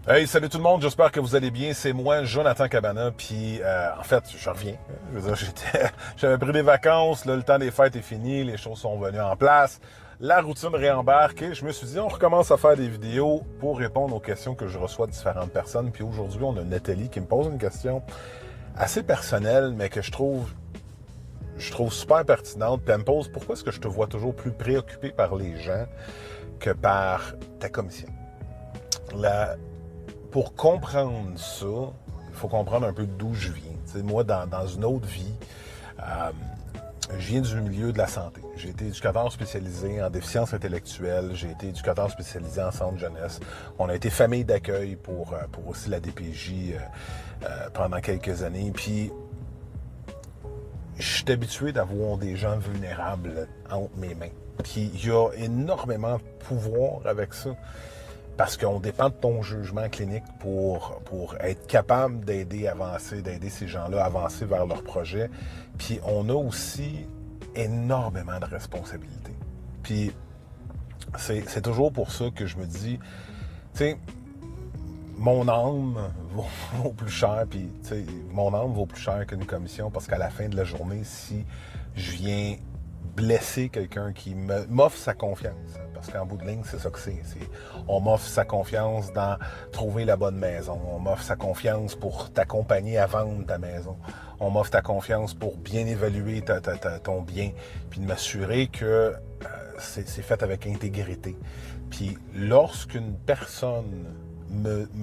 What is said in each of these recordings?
Hey, salut tout le monde, j'espère que vous allez bien. C'est moi, Jonathan Cabana, puis en fait, je reviens. Je veux dire, j'avais pris des vacances, là, le temps des fêtes est fini, les choses sont venues en place, la routine réembarque et je me suis dit, on recommence à faire des vidéos pour répondre aux questions que je reçois de différentes personnes. Puis aujourd'hui, on a Nathalie qui me pose une question assez personnelle, mais que je trouve super pertinente. Puis elle me pose, pourquoi est-ce que je te vois toujours plus préoccupé par les gens que par ta commission? La, pour comprendre ça, il faut comprendre un peu d'où je viens. T'sais, moi, dans une autre vie, euh, je viens du milieu de la santé. J'ai été éducateur spécialisé en déficience intellectuelle. J'ai été éducateur spécialisé en centre jeunesse. On a été famille d'accueil pour aussi la DPJ pendant quelques années. Puis, je suis habitué d'avoir des gens vulnérables entre mes mains. Puis, il y a énormément de pouvoir avec ça. Parce qu'on dépend de ton jugement clinique pour être capable d'aider à avancer, d'aider ces gens-là à avancer vers leur projet. Puis on a aussi énormément de responsabilités. Puis c'est toujours pour ça que je me dis, tu sais, mon âme vaut plus cher, puis mon âme vaut plus cher qu'une commission parce qu'à la fin de la journée, si je viens blesser quelqu'un qui m'offre sa confiance, parce qu'en bout de ligne, c'est ça que on m'offre sa confiance dans trouver la bonne maison, on m'offre sa confiance pour t'accompagner à vendre ta maison, on m'offre ta confiance pour bien évaluer ton bien, puis de m'assurer que c'est fait avec intégrité. Puis lorsqu'une personne me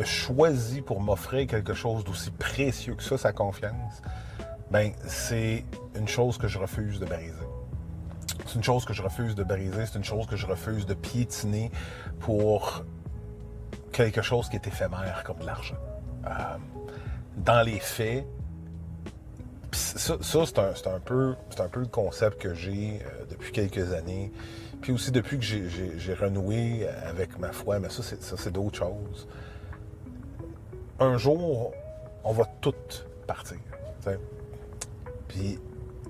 choisit pour m'offrir quelque chose d'aussi précieux que ça, sa confiance, ben c'est une chose que je refuse de briser. C'est une chose que je refuse de briser, c'est une chose que je refuse de piétiner pour quelque chose qui est éphémère comme de l'argent. Euh, dans les faits, ça c'est un peu le concept que j'ai depuis quelques années. Puis aussi depuis que j'ai renoué avec ma foi, mais ça c'est d'autres choses. Un jour, on va toutes partir. T'sais. Puis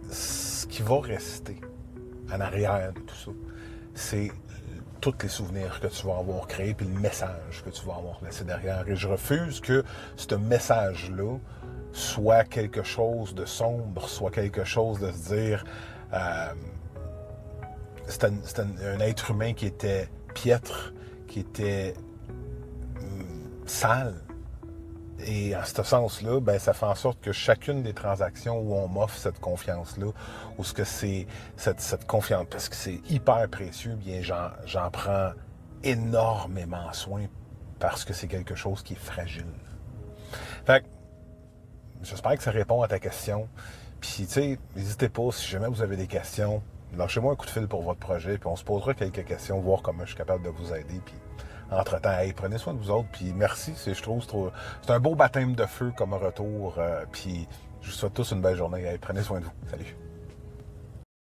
ce qui va rester en arrière de tout ça, c'est tous les souvenirs que tu vas avoir créés, puis le message que tu vas avoir laissé derrière. Et je refuse que ce message-là soit quelque chose de sombre, soit quelque chose de se dire c'est un être humain qui était piètre, qui était sale. Et en ce sens-là, ben, ça fait en sorte que chacune des transactions où on m'offre cette confiance-là, ou ce que c'est cette confiance, parce que c'est hyper précieux, bien j'en prends énormément soin parce que c'est quelque chose qui est fragile. Fait que, j'espère que ça répond à ta question. Puis, tu sais, n'hésitez pas, si jamais vous avez des questions, lâchez-moi un coup de fil pour votre projet, puis on se posera quelques questions, voir comment je suis capable de vous aider. Puis, entre-temps, hey, prenez soin de vous autres, puis merci, je trouve, c'est un beau baptême de feu comme retour, puis je vous souhaite tous une belle journée. Hey, prenez soin de vous. Salut.